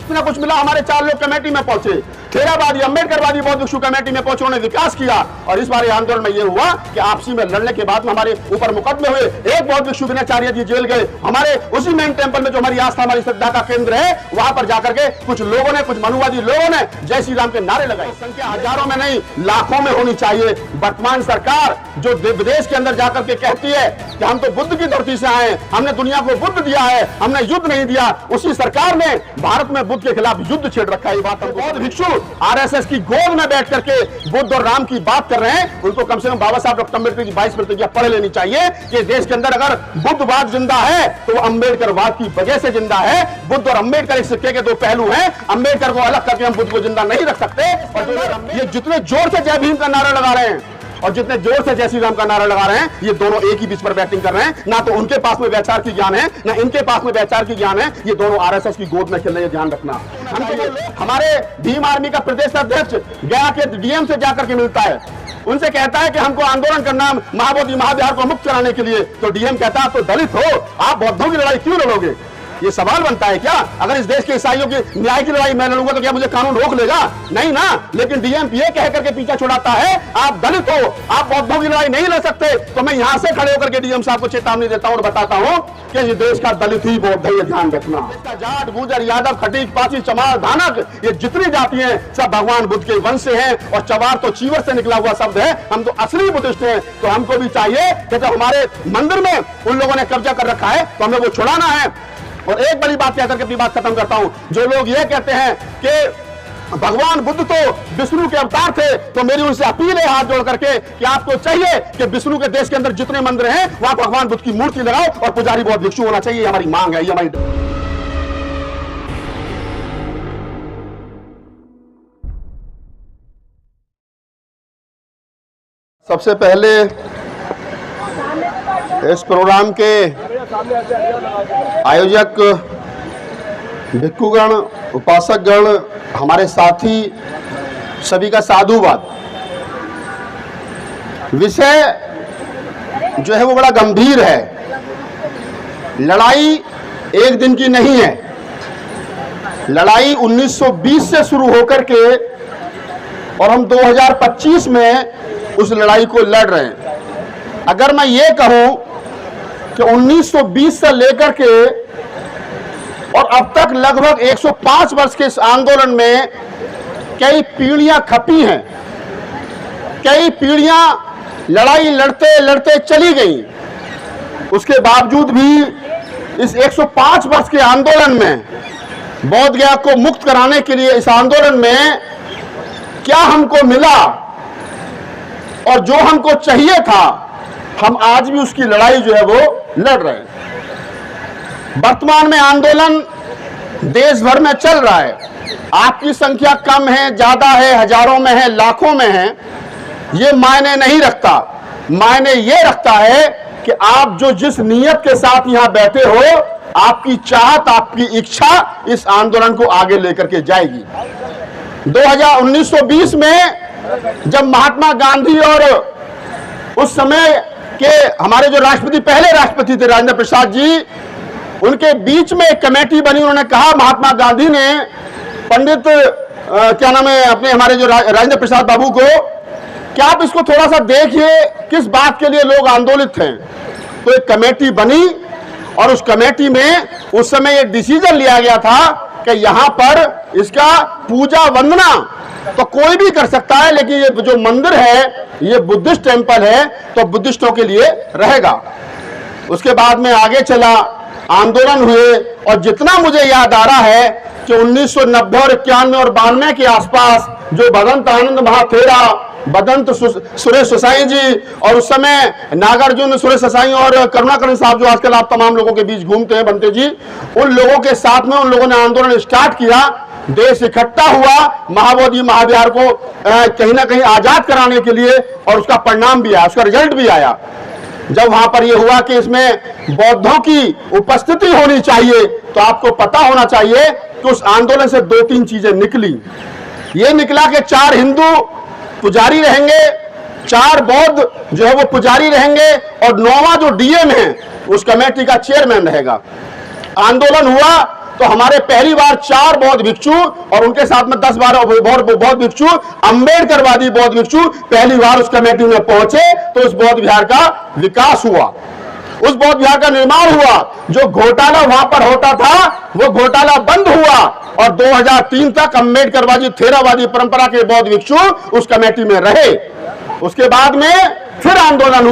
इतना कुछ मिला, हमारे 4 लोग कमेटी में पहुंचे, खेराबादी अम्बेडकरवादी बौद्ध भिक्षु कमेटी में पहुंचे, उन्होंने विकास किया। और इस बार आंदोलन में यह हुआ कि आपसी में लड़ने के बाद में हमारे ऊपर मुकदमे हुए, एक बौद्ध भिक्षु विनयाचार्य जी जेल गए। हमारे उसी मेन टेंपल में जो हमारी आस्था हमारी श्रद्धा का केंद्र है, वहां पर जाकर के कुछ लोगों ने, कुछ मनुवादी लोगों ने जय श्री राम के नारे लगाए। संख्या हजारों में नहीं लाखों में होनी चाहिए। वर्तमान सरकार जो विदेश के अंदर जाकर के कहती है कि हम तो बुद्ध की धरती से आए, हमने दुनिया को बुद्ध दिया है, हमने युद्ध नहीं दिया, उसी सरकार ने भारत में बुद्ध के खिलाफ युद्ध छेड़ रखा है। बात बौद्ध भिक्षु आरएसएस की गोद में बैठ करके बुद्ध और राम की बात कर रहे हैं, उनको कम से कम बाबा साहब डॉक्टर अम्बेडकर की 22 प्रतिज्ञा पढ़ लेनी चाहिए कि देश के अंदर अगर बुद्धवाद जिंदा है तो अम्बेडकरवाद की वजह से जिंदा है। बुद्ध और अम्बेडकर एक सिक्के के 2 पहलू हैं। अम्बेडकर को अलग करके हम बुद्ध को जिंदा नहीं रख सकते। और ये जितने जोर से जय भीम का नारा लगा रहे हैं और जितने जोर से जय श्री राम का नारा लगा रहे हैं, ये दोनों एक ही बीच पर बैटिंग कर रहे हैं। ना तो उनके पास में वैचार की ज्ञान है, ना इनके पास में वैचार की ज्ञान है। ये दोनों आरएसएस की गोद में खेल रहे हैं, ध्यान रखना। हमारे भीम आर्मी का प्रदेश अध्यक्ष गया के डीएम से जाकर के मिलता है, उनसे कहता है कि हमको आंदोलन करना महाबोधि महाविहार को मुक्त कराने के लिए। तो डीएम कहता है आप तो दलित हो, आप बौद्धों की लड़ाई क्यों लड़ोगे? ये सवाल बनता है क्या? अगर इस देश के ईसाइयों की न्याय की लड़ाई मैं लड़ूंगा तो क्या मुझे कानून रोक लेगा? नहीं ना। लेकिन डीएम ये कह करके पीछा छुड़ाता है आप दलित हो, आप बौद्धों की लड़ाई नहीं लड़ सकते। तो मैं यहां से खड़े होकर के डीएम साहब को चेतावनी देता हूं और बताता हूं कि ये देश का दलित ही बौद्ध है, ये ध्यान रखना। जाट, गुर्जर, यादव, खटीक, पासी, चमार, धानक, ये जितनी जाति हैं सब भगवान बुद्ध के वंश से हैं। और चवार तो चीवर से निकला हुआ शब्द है। हम तो असली बुद्धिस्ट हैं। तो हमको भी चाहिए कि जब हमारे मंदिर में उन लोगों ने कब्जा कर रखा है तो हमें वो छुड़ाना है। और एक बड़ी बात कहकर के अपनी बात खत्म करता हूं। जो लोग ये कहते हैं कि भगवान बुद्ध तो विष्णु के अवतार थे, तो मेरी उनसे अपील है हाथ जोड़ करके कि आपको चाहिए कि विष्णु के देश के अंदर जितने मंदिर हैं वहां भगवान बुद्ध की मूर्ति लगाओ और पुजारी बौद्ध भिक्षु होना चाहिए। हमारी मांग है, ये हमारी। सबसे पहले इस प्रोग्राम के आयोजक भिक्षुगण, उपासकगण, हमारे साथी सभी का साधुवाद। विषय जो है वो बड़ा गंभीर है। लड़ाई एक दिन की नहीं है। लड़ाई 1920 से शुरू होकर के और हम 2025 में उस लड़ाई को लड़ रहे हैं। अगर मैं ये कहूं कि 1920 से लेकर के और अब तक लगभग 105 वर्ष के इस आंदोलन में कई पीढ़ियां खपी हैं, कई पीढ़ियां लड़ाई लड़ते लड़ते चली गई। उसके बावजूद भी इस 105 वर्ष के आंदोलन में बौद्ध गया को मुक्त कराने के लिए इस आंदोलन में क्या हमको मिला और जो हमको चाहिए था, हम आज भी उसकी लड़ाई जो है वो लड़ रहे हैं। वर्तमान में आंदोलन देश भर में चल रहा है। आपकी संख्या कम है, ज्यादा है, हजारों में है, लाखों में है, ये मायने नहीं रखता। मायने ये रखता है कि आप जो जिस नियत के साथ यहां बैठे हो, आपकी चाहत, आपकी इच्छा इस आंदोलन को आगे लेकर के जाएगी। 1920 में जब महात्मा गांधी और उस समय के हमारे जो राष्ट्रपति, पहले राष्ट्रपति थे राजेंद्र प्रसाद जी, उनके बीच में एक कमेटी बनी। उन्होंने कहा, महात्मा गांधी ने पंडित क्या नाम है अपने हमारे जो राजेंद्र प्रसाद बाबू को, क्या आप इसको थोड़ा सा देखिए किस बात के लिए लोग आंदोलित हैं। तो एक कमेटी बनी और उस कमेटी में उस समय एक डिसीजन लिया गया था कि यहां पर इसका पूजा वंदना तो कोई भी कर सकता है, लेकिन ये जो मंदिर है ये बुद्धिस्ट टेंपल है तो बुद्धिस्टों के लिए रहेगा। उसके बाद में आगे चला, आंदोलन हुए और जितना मुझे याद आ रहा है कि 1990 और 91 और 92 के आसपास जो भगवंत आनंद महाथेरा, बदंत सुरेश ससाई जी और उस समय नागार्जुन सुरेश ससाई और करुणाकरण साहब जो आजकल आप तमाम लोगों के बीच घूमते हैं बनते जी, उन लोगों के साथ में उन लोगों ने आंदोलन स्टार्ट किया। देश इकट्ठा हुआ महाबोधि महाविहार को कहीं ना कहीं आजाद कराने के लिए और उसका परिणाम भी आया, उसका रिजल्ट भी आया। जब वहां पर यह हुआ कि इसमें बौद्धों की उपस्थिति होनी चाहिए, तो आपको पता होना चाहिए कि उस आंदोलन से 2-3 चीजें निकली। ये निकला कि 4 हिंदू पुजारी रहेंगे, 4 बौद्ध जो है वो पुजारी रहेंगे और 9वां जो डीएम है उस कमेटी का चेयरमैन रहेगा। आंदोलन हुआ तो हमारे पहली बार 4 बौद्ध भिक्षु और उनके साथ में 10-12 बौद्ध भिक्षु, अंबेडकरवादी बौद्ध भिक्षु पहली बार उस कमेटी में पहुंचे, तो उस बौद्ध विहार का विकास हुआ, उस बौद्ध विहार का निर्माण हुआ। जो घोटाला वहां पर होता था वो घोटाला बंद हुआ और 2003 तक अंबेडकरवादी थेरावादी परंपरा के बौद्ध भिक्षु उस कमेटी में रहे। उसके बाद में फिर आंदोलन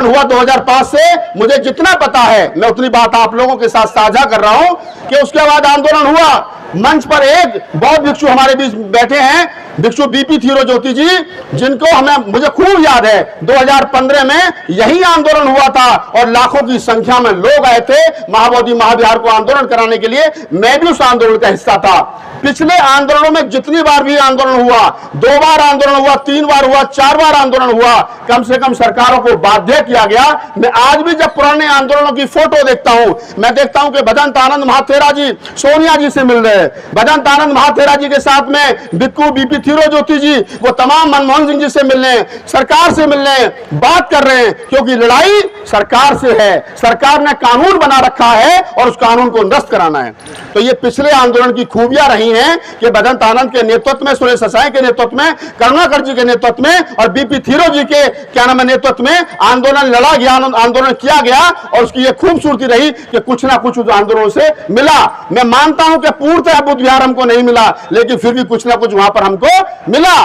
हुआ 2005 से। मुझे जितना पता है मैं उतनी बात आप लोगों के साथ साझा कर रहा हूं कि उसके बाद आंदोलन हुआ। मंच पर एक बौद्ध भिक्षु हमारे बीच बैठे हैं, भिक्षु बीपी थिरो ज्योति जी, जिनको मुझे खूब याद है 2015 में यही आंदोलन हुआ था और लाखों की संख्या में लोग आए थे महाबोधि महाविहार को आंदोलन कराने के लिए। मैं भी उस आंदोलन का हिस्सा था। पिछले आंदोलनों में जितनी बार भी आंदोलन हुआ, 2 बार आंदोलन हुआ, 3 बार हुआ, 4 बार आंदोलन हुआ, कम से कम सरकारों को बाध्य किया गया। मैं आज भी जब पुराने आंदोलनों की फोटो देखता हूं, मैं देखता हूं कि भदंत आनंद महाथेरा जी सोनिया जी से मिल रहे हैं, भदंत आनंद महाथेरा जी के साथ में भिक्षु बीपी थिरो ज्योति जी वो तमाम मनमोहन सिंह जी से मिल रहे हैं, सरकार से मिल रहे हैं, बात कर रहे हैं, क्योंकि लड़ाई सरकार से है। सरकार ने कानून बना रखा है और उस कानून को निरस्त कराना है। तो ये पिछले आंदोलन की खूबियां रही हैं कि भदंत आनंद के नेतृत्व में, सुरेश ससाई के नेतृत्व में, करुणाकर जी के नेतृत्व में और बीपी थिरो जी के क्या नाम है नेतृत्व में आंदोलन लड़ा गया, आंदोलन किया गया और उसकी ये खूबसूरती रही कि कुछ ना कुछ उस आंदोलन से मिला। मैं मानता हूं कि पूर्णतः बुद्ध विहार हमको नहीं मिला, लेकिन फिर भी कुछ ना कुछ वहां पर हमको मिला।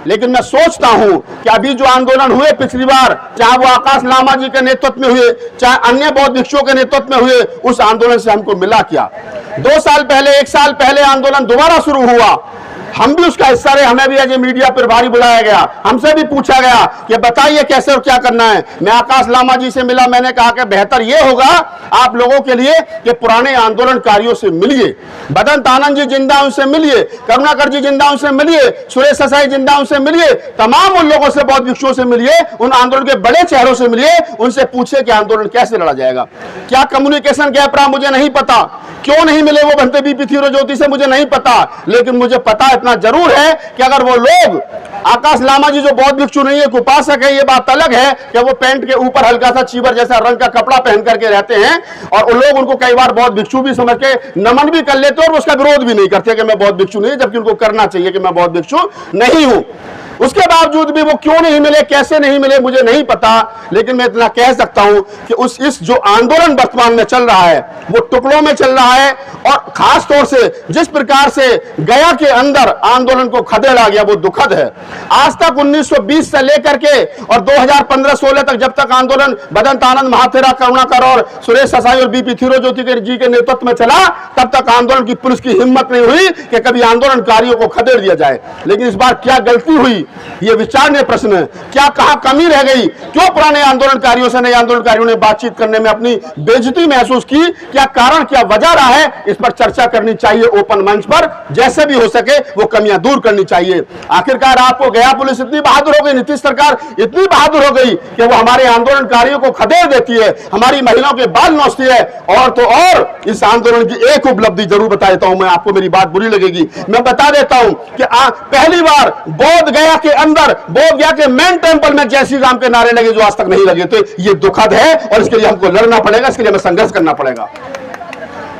लेकिन मैं सोचता हूं कि अभी जो आंदोलन हुए पिछली बार, चाहे वो आकाश लामा जी के नेतृत्व में हुए, चाहे अन्य बौद्ध भिक्षुओं के नेतृत्व में हुए, उस आंदोलन से हमको मिला क्या? 2 साल पहले, 1 साल पहले आंदोलन दोबारा शुरू हुआ, हम भी उसका हिस्सा रहे, हमें भी एज मीडिया पर भारी बुलाया गया, हमसे भी पूछा गया कि बताइए कैसे और क्या करना है। मैं आकाश लामा जी से मिला, मैंने कहा कि बेहतर यह होगा आप लोगों के लिए कि पुराने आंदोलनकारियों से मिलिए, भदंत आनंद जी जिंदा उनसे मिलिए, करुणाकर जी जिंदा उनसे मिलिए, सुरेश ससाई जिंदा उनसे मिलिए, तमाम उन लोगों से, बौद्ध भिक्षुओं से मिलिए, उन आंदोलन के बड़े चेहरों से मिलिए, उनसे पूछिए कि आंदोलन कैसे लड़ा जाएगा। क्या कम्युनिकेशन गैप रहा मुझे नहीं पता, क्यों नहीं मिले वो भंते बीपी थिरो ज्योति से मुझे नहीं पता, लेकिन मुझे पता इतना जरूर है कि अगर वो लोग, आकाश लामा जी जो बौद्ध भिक्षु नहीं है, उपासक है, ये बात अलग है कि वो पैंट के ऊपर हल्का सा चीबर जैसा रंग का कपड़ा पहन करके रहते हैं और लोग उनको कई बार बौद्ध भिक्षु भी समझ के नमन भी कर लेते और उसका विरोध भी नहीं करते कि मैं बौद्ध भिक्षु नहीं, जबकि उनको करना चाहिए कि मैं बौद्ध भिक्षु नहीं हूं। उसके बावजूद भी वो क्यों नहीं मिले, कैसे नहीं मिले, मुझे नहीं पता, लेकिन मैं इतना कह सकता हूं कि इस जो आंदोलन वर्तमान में चल रहा है वो टुकड़ों में चल रहा है और खास तौर से जिस प्रकार से गया के अंदर आंदोलन को खदेड़ा गया वो दुखद है। आज तक 1920 से लेकर के और 2015-16 तक जब तक आंदोलन भदंत आनंद महाथेरा, करुणाकर और सुरेश ससाई और बीपी थिरो ज्योति जी के नेतृत्व में चला, तब तक आंदोलन की पुलिस की हिम्मत नहीं हुई कि कभी आंदोलनकारियों को खदेड़ दिया जाए। लेकिन इस बार क्या गलती हुई, ये विचारणीय प्रश्न है। क्या कहां कमी रह गई, क्यों पुराने आंदोलनकारियों से नए आंदोलनकारियों ने बातचीत करने में अपनी बेइज्जती महसूस की, क्या कारण, क्या वजह रहा है, इस पर चर्चा करनी चाहिए ओपन मंच पर, जैसे भी हो सके वो कमियां दूर करनी चाहिए। आखिरकार आपको गया पुलिस इतनी बहादुर हो गई, नीतीश सरकार इतनी बहादुर हो गई कि वो हमारे आंदोलनकारियों को खदेड़ देती है, हमारी महिलाओं के बाल नोचती है। और तो और इस आंदोलन की एक उपलब्धि जरूर बता देता हूं मैं आपको, मेरी बात बुरी लगेगी, मैं बता देता हूं कि पहली बार बोध गया के अंदर, बोध गया के मेन टेंपल में जय श्री राम के नारे लगे जो आज तक नहीं लगे। तो ये दुखद है और इसके लिए हमको लड़ना पड़ेगा, इसके लिए हमें संघर्ष करना पड़ेगा।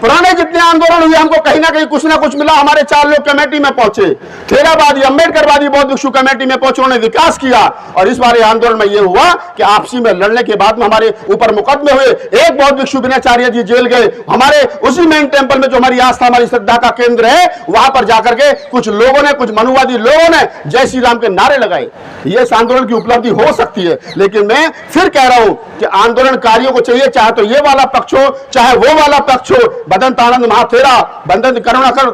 पुराने जितने आंदोलन हुए हमको कहीं ना कहीं कुछ ना कुछ मिला। हमारे 4 लोग कमेटी में पहुंचे, थेरावादी अंबेडकरवादी बौद्ध भिक्षु कमेटी में पहुंचे, उन्होंने विकास किया और इस बार आंदोलन में यह हुआ कि आपसी में लड़ने के बाद में हमारे ऊपर मुकदमे हुए, एक बौद्ध भिक्षु विनयाचार्य जी जेल गए, हमारे उसी मेन टेंपल में जो हमारी आस्था, हमारी श्रद्धा का केंद्र है, वहां पर जाकर के कुछ लोगों ने, कुछ मनुवादी लोगों ने जय श्री राम के नारे लगाए। ये इस आंदोलन की उपलब्धि हो सकती है, लेकिन मैं फिर कह रहा हूं कि आंदोलनकारियों को चाहिए, चाहे तो ये वाला पक्ष हो चाहे वो वाला पक्ष हो, भदंत आनंद महाथेरा, भदंत करुणाकर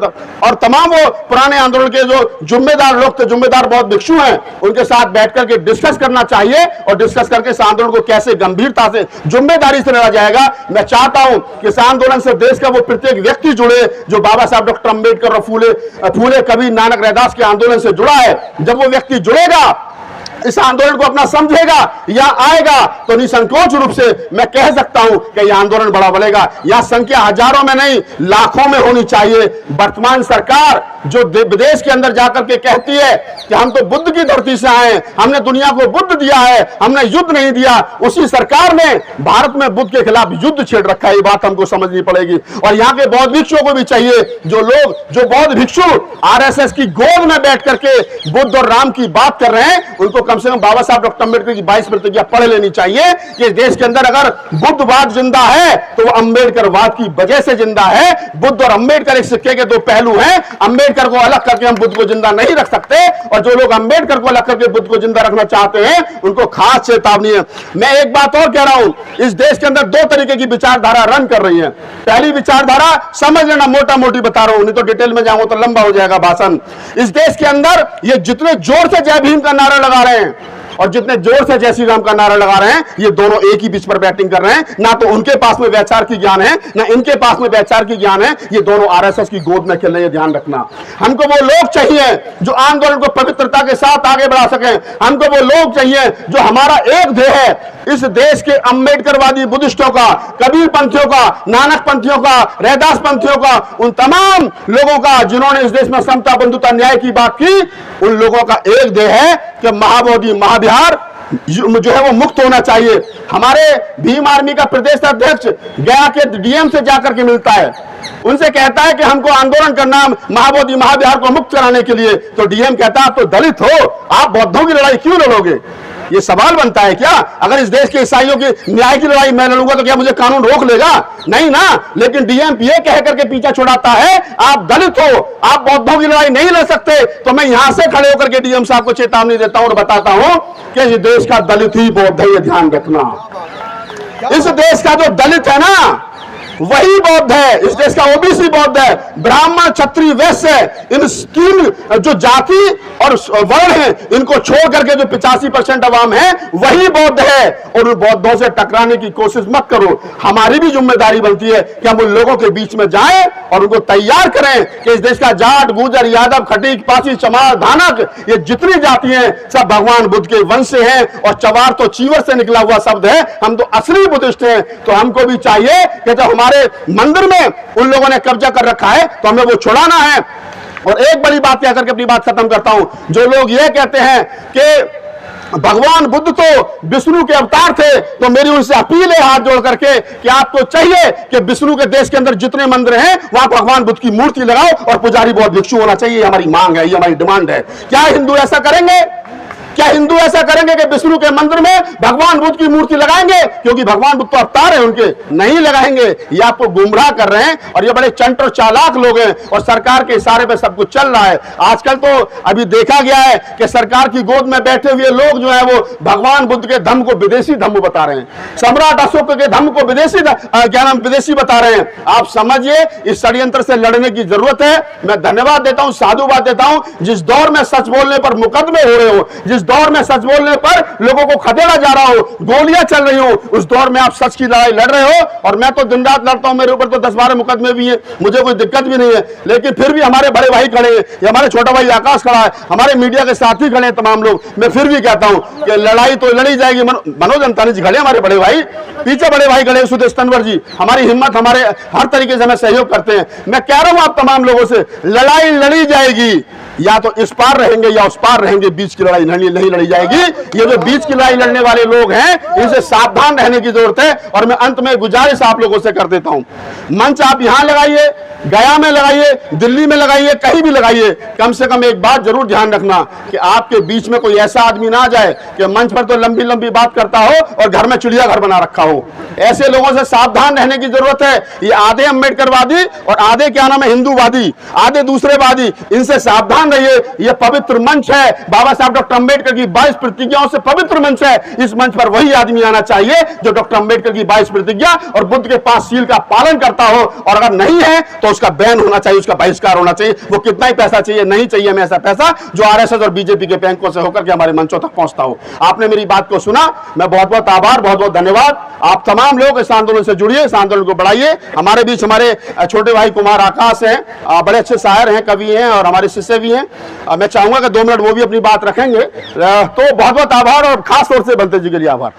और तमाम वो पुराने आंदोलन के जो जिम्मेदार लोग थे, जिम्मेदार बौद्ध भिक्षु हैं, उनके साथ बैठकर के डिस्कस करना चाहिए और डिस्कस करके इस आंदोलन को कैसे गंभीरता से, जिम्मेदारी से लड़ा जाएगा। मैं चाहता हूं कि इस आंदोलन से देश का वो प्रत्येक व्यक्ति जुड़े जो बाबा साहब डॉक्टर अंबेडकर और फूले कबीर नानक रैदास के आंदोलन से जुड़ा है। जब वो व्यक्ति जुड़ेगा, इस आंदोलन को अपना समझेगा या आएगा तो निसंकोच रूप से मैं कह सकता हूं कि यह आंदोलन बड़ा बढ़ेगा। यह संख्या हजारों में नहीं लाखों में होनी चाहिए। वर्तमान सरकार जो विदेश के अंदर जाकर के कहती है कि हम तो बुद्ध की धरती से आए, हमने दुनिया को बुद्ध दिया है, हमने युद्ध नहीं दिया, उसी सरकार ने भारत में बुद्ध के खिलाफ युद्ध छेड़ रखा है। ये बात हमको समझनी पड़ेगी। और यहाँ के बौद्ध भिक्षुओं को भी चाहिए, जो बौद्ध भिक्षु आरएसएस की गोद में बैठ करके बुद्ध और राम की बात कर रहे हैं, उनको कम से कम बाबा साहब डॉक्टर अम्बेडकर की 22 प्रतिज्ञा पढ़ लेनी चाहिए कि देश के अंदर अगर बुद्धवाद जिंदा है तो वो अम्बेडकरवाद की वजह से जिंदा है। बुद्ध और अम्बेडकर एक सिक्के के दो पहलू हैं। अम्बेडकर को अलग करके हम बुद्ध को जिंदा नहीं रख सकते, और जो लोग अम्बेडकर को अलग करके बुद्ध को जिंदा रखना चाहते हैं उनको खास चेतावनी है। मैं एक बात और कह रहा हूं, इस देश के अंदर दो तरीके की विचारधारा रन कर रही है। पहली विचारधारा समझ लेना, मोटा मोटी बता रहा हूं, नहीं तो डिटेल में जाऊंगा तो लंबा हो जाएगा भाषण। इस देश के अंदर ये जितने जोर से जय भीम का नारा लगा रहे हैं और जितने जोर से जय श्री राम का नारा लगा रहे हैं, ये दोनों एक ही पिच पर बैटिंग कर रहे हैं। ना तो उनके पास में वैचार की ज्ञान है, ना इनके पास में वैचार की ज्ञान है। ये दोनों आरएसएस की गोद में खेल रहे हैं, ध्यान रखना। हमको वो लोग चाहिए जो आंदोलन को पवित्रता के साथ आगे बढ़ा सकें। हमको वो लोग चाहिए जो हमारा एक ध्येय है, इस देश के अम्बेडकरवादी बुद्धिस्टों का, कबीर पंथियों का, नानक पंथियों का, रैदास पंथियों का, उन तमाम लोगों का जिन्होंने इस देश में समता, बंधुता, न्याय की बात की, उन लोगों का एक ध्येय है कि महाबोधि महाविहार जो है वो मुक्त होना चाहिए। हमारे भीम आर्मी का प्रदेश अध्यक्ष गया के डीएम से जाकर के मिलता है, उनसे कहता है कि हमको आंदोलन करना महाबोधि महाविहार को मुक्त कराने के लिए। तो डीएम कहता है आप तो दलित हो, आप बौद्धों की लड़ाई क्यों लड़ोगे? ये सवाल बनता है क्या? अगर इस देश के ईसाइयों की न्याय की लड़ाई मैं लड़ूंगा तो क्या मुझे कानून रोक लेगा? नहीं ना। लेकिन डीएम ये कह करके पीछा छुड़ाता है आप दलित हो, आप बौद्धों की लड़ाई नहीं लड़ सकते। तो मैं यहां से खड़े होकर के डीएम साहब को चेतावनी देता हूं और बताता हूं कि इस देश का दलित ही बौद्ध है, ये ध्यान रखना। इस देश का जो दलित है ना वही बौद्ध है, इस देश का ओबीसी बौद्ध है। ब्राह्मण, क्षत्रिय, वैश्य, इन तीन जो जाति और वर्ण है, इनको छोड़ करके जो 85% अवाम है वही बौद्ध है। और उन बौद्धों से टकराने की कोशिश मत करो। हमारी भी जिम्मेदारी बनती है कि हम उन लोगों के बीच में जाएं और उनको तैयार करें कि इस देश का जाट, गुजर, यादव, खटीक, पासी, चमार, धानक, ये जितनी जाति हैं सब भगवान बुद्ध के वंश से हैं। और चवार तो चीवर से निकला हुआ शब्द है, हम तो असली बुद्धिस्ट हैं। तो हमको भी चाहिए कि जब हमारे मंदिर में उन लोगों ने कब्जा कर रखा है तो हमें वो छुड़ाना है। और एक बड़ी बात कह करके अपनी बात खत्म करता हूं। जो लोग ये कहते हैं कि भगवान बुद्ध तो विष्णु के अवतार थे, तो मेरी उनसे अपील है हाथ जोड़ करके कि आपको चाहिए कि विष्णु के देश के अंदर जितने मंदिर हैं वहां भगवान बुद्ध की मूर्ति लगाओ और पुजारी बौद्ध भिक्षु होना चाहिए। हमारी मांग है, ये हमारी डिमांड है। क्या हिंदू ऐसा करेंगे? क्या हिंदू ऐसा करेंगे कि विष्णु के मंदिर में भगवान बुद्ध की मूर्ति लगाएंगे? क्योंकि भगवान बुद्ध तो अवतार है उनके, नहीं लगाएंगे। ये आपको गुमराह कर रहे हैं और ये बड़े चंट और चालाक लोग हैं और सरकार के इशारे पे सब कुछ चल रहा है। आजकल तो अभी देखा गया है कि सरकार की गोद में बैठे हुए लोग जो है वो भगवान बुद्ध के धम्म को विदेशी धम्म बता रहे हैं, सम्राट अशोक के धम्म को विदेशी बता रहे हैं। आप समझिए इस षड्यंत्र से लड़ने की जरूरत है। मैं धन्यवाद देता हूं, साधुवाद देता हूं। जिस दौर में सच बोलने पर मुकदमे हो रहे हो, जिस दौर में सच बोलने पर लोगों को खदेड़ा जा रहा हो, गोलियां चल रही हो, उस दौर में आप सच की लड़ाई लड़ रहे हो। और मैं तो दिन रात लड़ता हूं, मेरे ऊपर तो 10-12 मुकदमे भी हैं, मुझे कोई दिक्कत भी नहीं है। लेकिन फिर भी हमारे बड़े भाई खड़े हैं, हमारे छोटा भाई आकाश खड़ा है, हमारे मीडिया के साथी खड़े हैं, तमाम लोग। मैं फिर भी कहता हूं कि लड़ाई तो लड़ी जाएगी। मनोज अंतानी जी खड़े, हमारे बड़े भाई, पीछे बड़े भाई खड़े सुदेश तंवर जी, हमारी हिम्मत, हमारे हर तरीके से हमें सहयोग करते हैं। मैं कह रहा हूं आप तमाम लोगों से, लड़ाई लड़ी जाएगी, या तो इस पार रहेंगे या उस पार रहेंगे, बीच की लड़ाई नहीं लड़ी जाएगी। ये जो बीच की लड़ाई लड़ने वाले लोग हैं इनसे सावधान रहने की जरूरत है। और मैं अंत में गुजारिश आप लोगों से कर देता हूं, मंच आप यहां लगाइए, गया में लगाइए, दिल्ली में लगाइए, कहीं भी लगाइए, कम से कम एक बात जरूर ध्यान रखना कि आपके बीच में कोई ऐसा आदमी ना आ जाए कि मंच पर तो लंबी लंबी बात करता हो और घर में चिड़ियाघर बना रखा हो। ऐसे लोगों से सावधान रहने की जरूरत है। ये आधे अम्बेडकरवादी और आधे क्या नाम है हिंदूवादी, आधे दूसरेवादी, इनसे सावधान रहिए। यह पवित्र मंच है, बाबा साहब डॉक्टर अम्बेडकर की 22 प्रतिज्ञाओं से पवित्र मंच है। इस मंच पर वही आदमी आना चाहिए जो डॉक्टर अम्बेडकर की 22 प्रतिज्ञा और बुद्ध के 5 सील का पालन करता हो। और अगर नहीं है तो उसका बैन होना चाहिए, उसका बहिष्कार होना चाहिए। वो कितना ही पैसा चाहिए, नहीं चाहिए हमें ऐसा पैसा जो आरएसएस और बीजेपी के बैंकों से होकर के हमारे मंचों तक पहुंचता हो। आपने मेरी बात को सुना, मैं बहुत बहुत आभार, बहुत बहुत धन्यवाद। आप तमाम लोग इस आंदोलन से जुड़िए, इस आंदोलन को बढ़ाइए। हमारे बीच हमारे छोटे भाई कुमार आकाश हैं, बड़े अच्छे शायर हैं, कवि हैं और हमारे शिष्य भी हैं। हैं। मैं चाहूंगा कि 2 मिनट वो भी अपनी बात रखेंगे। तो बहुत बहुत आभार और खास तौर से बंते जी के लिए आभार।